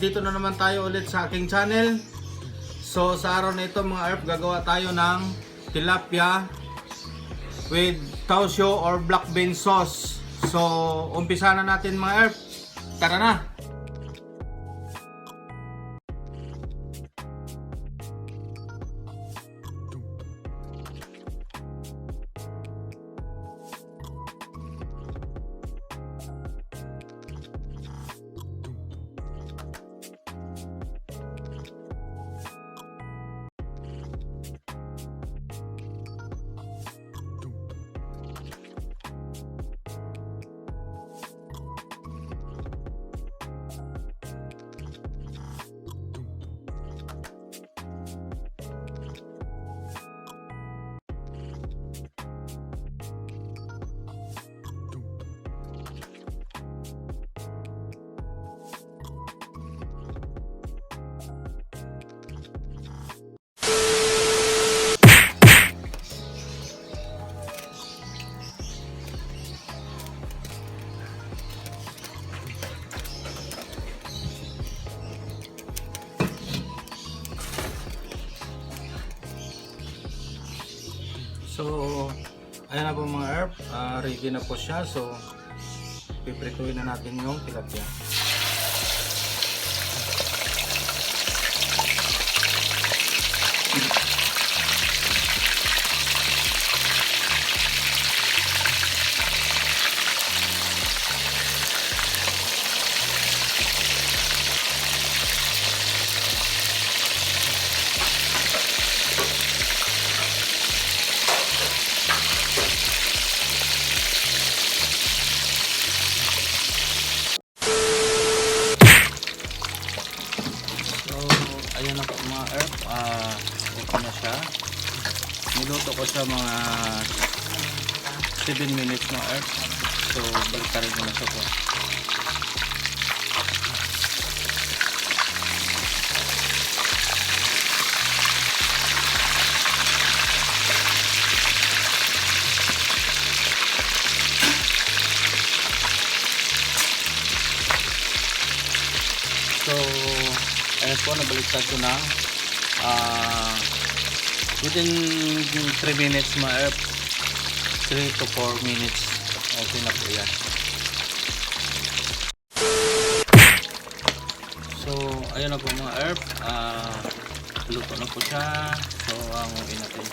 Nandito na naman tayo ulit sa aking channel. So sa araw na ito mga erp, gagawa tayo ng tilapia with tausyo or black bean sauce. So umpisa na natin mga erp. Tara na! So, ayan na po mga herb, ready na po siya. So, piprituin na natin yung tilapia. Ayan na po mga herb, okay na siya. Niluto ko siya mga 7 minutes mga herb. So balik ka rin ko na siya po. So ayan po, nabaliktad ko na within 3 minutes mga herb, 3 to 4 minutes okay na po yan. So ayan na po mga herb, luto na po siya. So hanguin natin.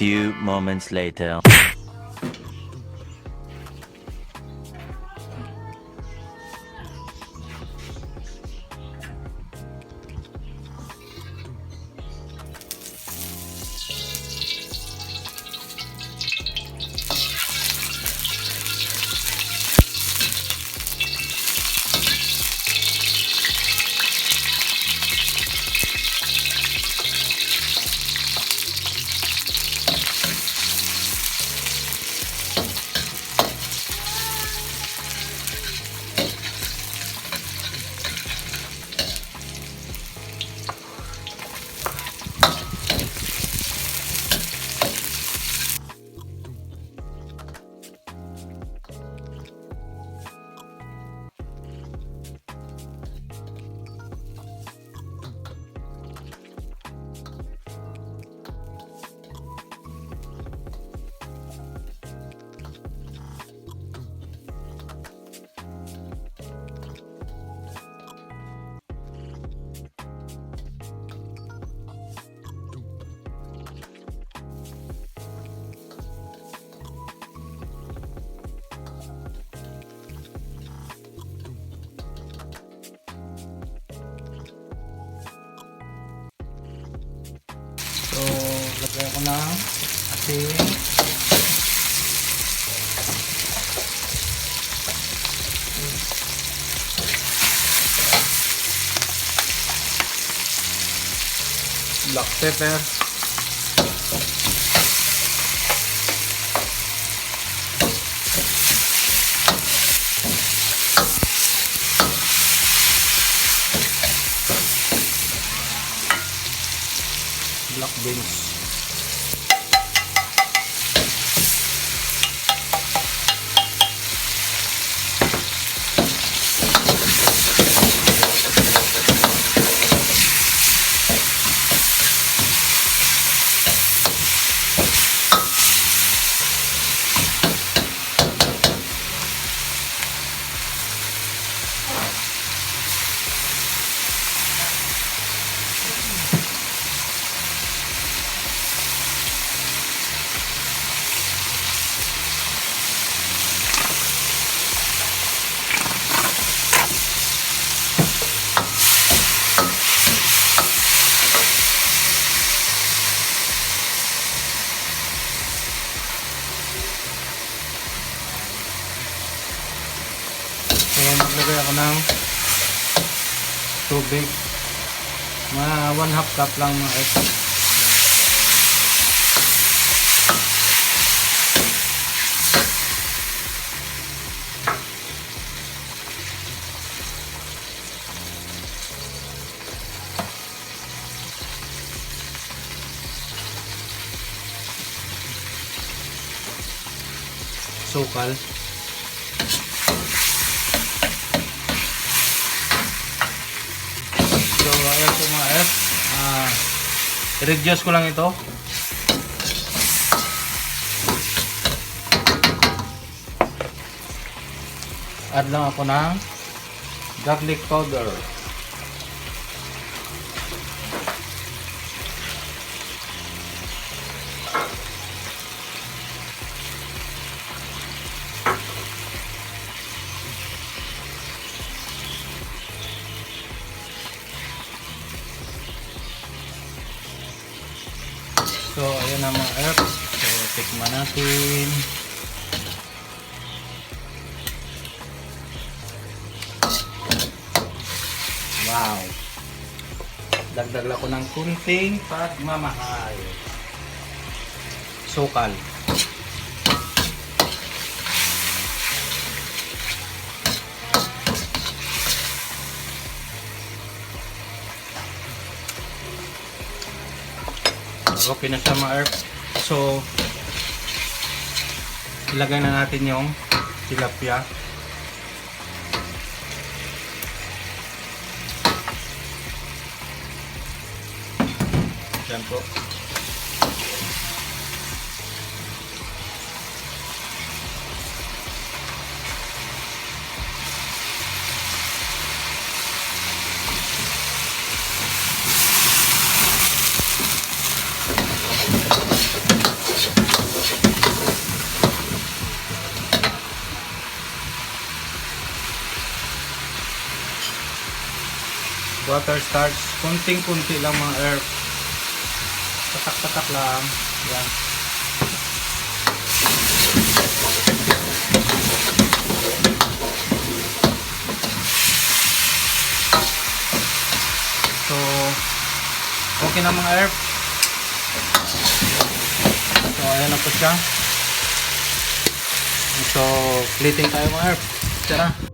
Few moments later. So, lagay ko ng asin. Black pepper. black beans. So maglagay ako ng tubig, mga 1/2 cup lang mga egg. Sukal. So ayan po mga F, i-reduce ko lang ito. Add lang ako ng garlic powder. So ayan na mga herbs. So tikman natin. Wow. Dagdag lang ko ng kunting pagmamahal. Sukal. Okay na siya mga herbs. So ilagay na natin yung tilapia. Yan po. Water starch, kunting-kunti lang mga herb. Patak-patak lang. Yan. So, okay na mga herb. So, ayan na po siya. So, plating tayo mga herb. Tara.